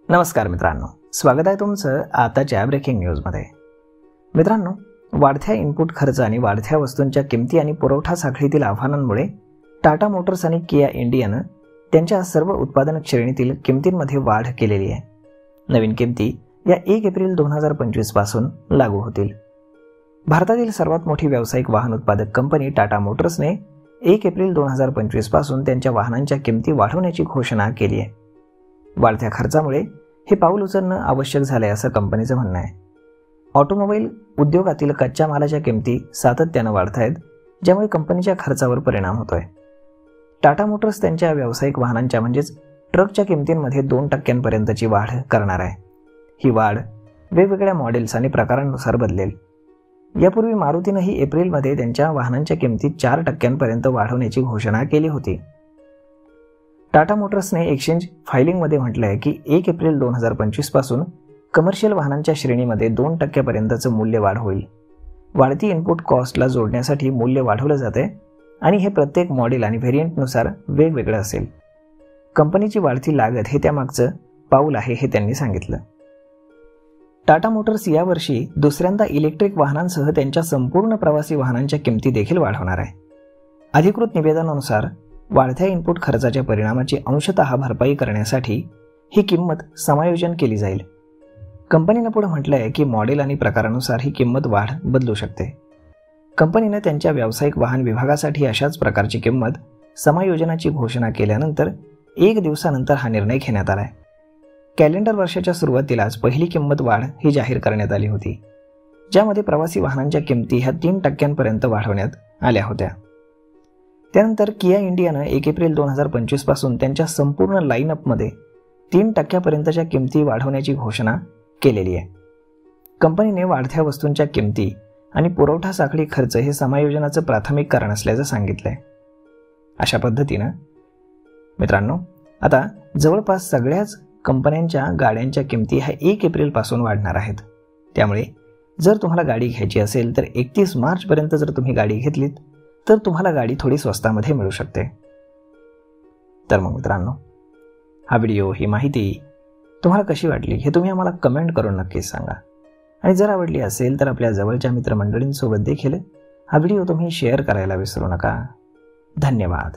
नमस्कार मित्रांनो, स्वागत आहे तुमचं आताच्या ब्रेकिंग न्यूजमध्ये। मित्रांनो, वाढत्या इनपुट खर्च आणि वाढत्या वस्तूंच्या किमती आणि पुरवठा साखळीतील आव्हानांमुळे टाटा मोटर्स आणि किया इंडियानं त्यांच्या सर्व उत्पादन श्रेणीतील किमतींमध्ये वाढ केलेली आहे। नवीन किमती या 1 एप्रिल 2025 पासून लागू होतील। भारतातील सर्वात मोठी व्यावसायिक वाहन उत्पादक कंपनी टाटा मोटर्सने 1 एप्रिल 2025 पासून त्यांच्या वाहनांच्या किमती वाढवण्याची घोषणा केली आहे। वाढत्या खर्चामुळे हे पाऊल उचलणं आवश्यक झालंय असं कंपनीचं म्हणणं आहे। ऑटोमोबाईल उद्योगातील कच्च्या मालाच्या किमती सातत्यानं वाढत आहेत, ज्यामुळे कंपनीच्या खर्चावर परिणाम होतोय। टाटा मोटर्स त्यांच्या व्यावसायिक वाहनांच्या म्हणजेच ट्रकच्या किमतींमध्ये 2% वाढ करणार आहे। ही वाढ वेगवेगळ्या मॉडेल्स आणि प्रकारांनुसार बदलेल। यापूर्वी मारुतीनंही एप्रिलमध्ये त्यांच्या वाहनांच्या किमतीत 4% वाढवण्याची घोषणा केली होती। टाटा मोटर्सने एक्सचेंज फायलिंगमध्ये म्हटलं आहे की 1 एप्रिल 2025 पासून कमर्शियल वाहनांच्या श्रेणीमध्ये 2% मूल्य वाढ होईल। वाढती इनपुट कॉस्टला जोडण्यासाठी मूल्य वाढवलं जाते आणि हे प्रत्येक मॉडेल आणि व्हेरियंटनुसार वेगवेगळं असेल। कंपनीची वाढती लागत हे त्यामागचं पाऊल आहे, हे त्यांनी सांगितलं। टाटा मोटर्स यावर्षी दुसऱ्यांदा इलेक्ट्रिक वाहनांसह त्यांच्या संपूर्ण प्रवासी वाहनांच्या किमती देखील वाढवणार आहे। अधिकृत निवेदनानुसार वाढत्या इनपुट खर्चाच्या परिणामाची अंशतः भरपाई करण्यासाठी ही किंमत समायोजन केली जाईल। कंपनीनं पुढे म्हटलं आहे की मॉडेल आणि प्रकारानुसार ही किंमत वाढ बदलू शकते। कंपनीनं त्यांच्या व्यावसायिक वाहन विभागासाठी अशाच प्रकारची किंमत समायोजनाची घोषणा केल्यानंतर 1 दिवसानंतर हा निर्णय घेण्यात आलाय। कॅलेंडर वर्षाच्या सुरुवातीलाच पहिली किंमत वाढ ही जाहीर करण्यात आली होती, ज्यामध्ये प्रवासी वाहनांच्या किमती ह्या 3% वाढवण्यात आल्या होत्या। त्यानंतर किया इंडियानं 1 एप्रिल 2025 पासून त्यांच्या संपूर्ण लाईनअपमध्ये 3% किमती वाढवण्याची घोषणा केलेली आहे। कंपनीने वाढत्या वस्तूंच्या किमती आणि पुरवठा साखळी खर्च हे समायोजनाचं प्राथमिक कारण असल्याचं सांगितलंय। अशा पद्धतीनं मित्रांनो, आता जवळपास सगळ्याच कंपन्यांच्या गाड्यांच्या किमती ह्या 1 एप्रिल पासून वाढणार आहेत। त्यामुळे जर तुम्हाला गाडी घ्यायची असेल तर 31 मार्चपर्यंत जर तुम्ही गाडी घेतलीत तर तुम्हाला गाडी थोडी स्वस्तामध्ये मिळू शकते। तर मग मित्रांनो, हा व्हिडिओ, ही माहिती तुम्हाला कशी वाटली हे तुम्ही आम्हाला कमेंट करून नक्कीच सांगा। आणि जर आवडली असेल तर आपल्या जवळच्या मित्रमंडळींसोबत देखील हा व्हिडिओ तुम्ही शेअर करायला विसरू नका। धन्यवाद।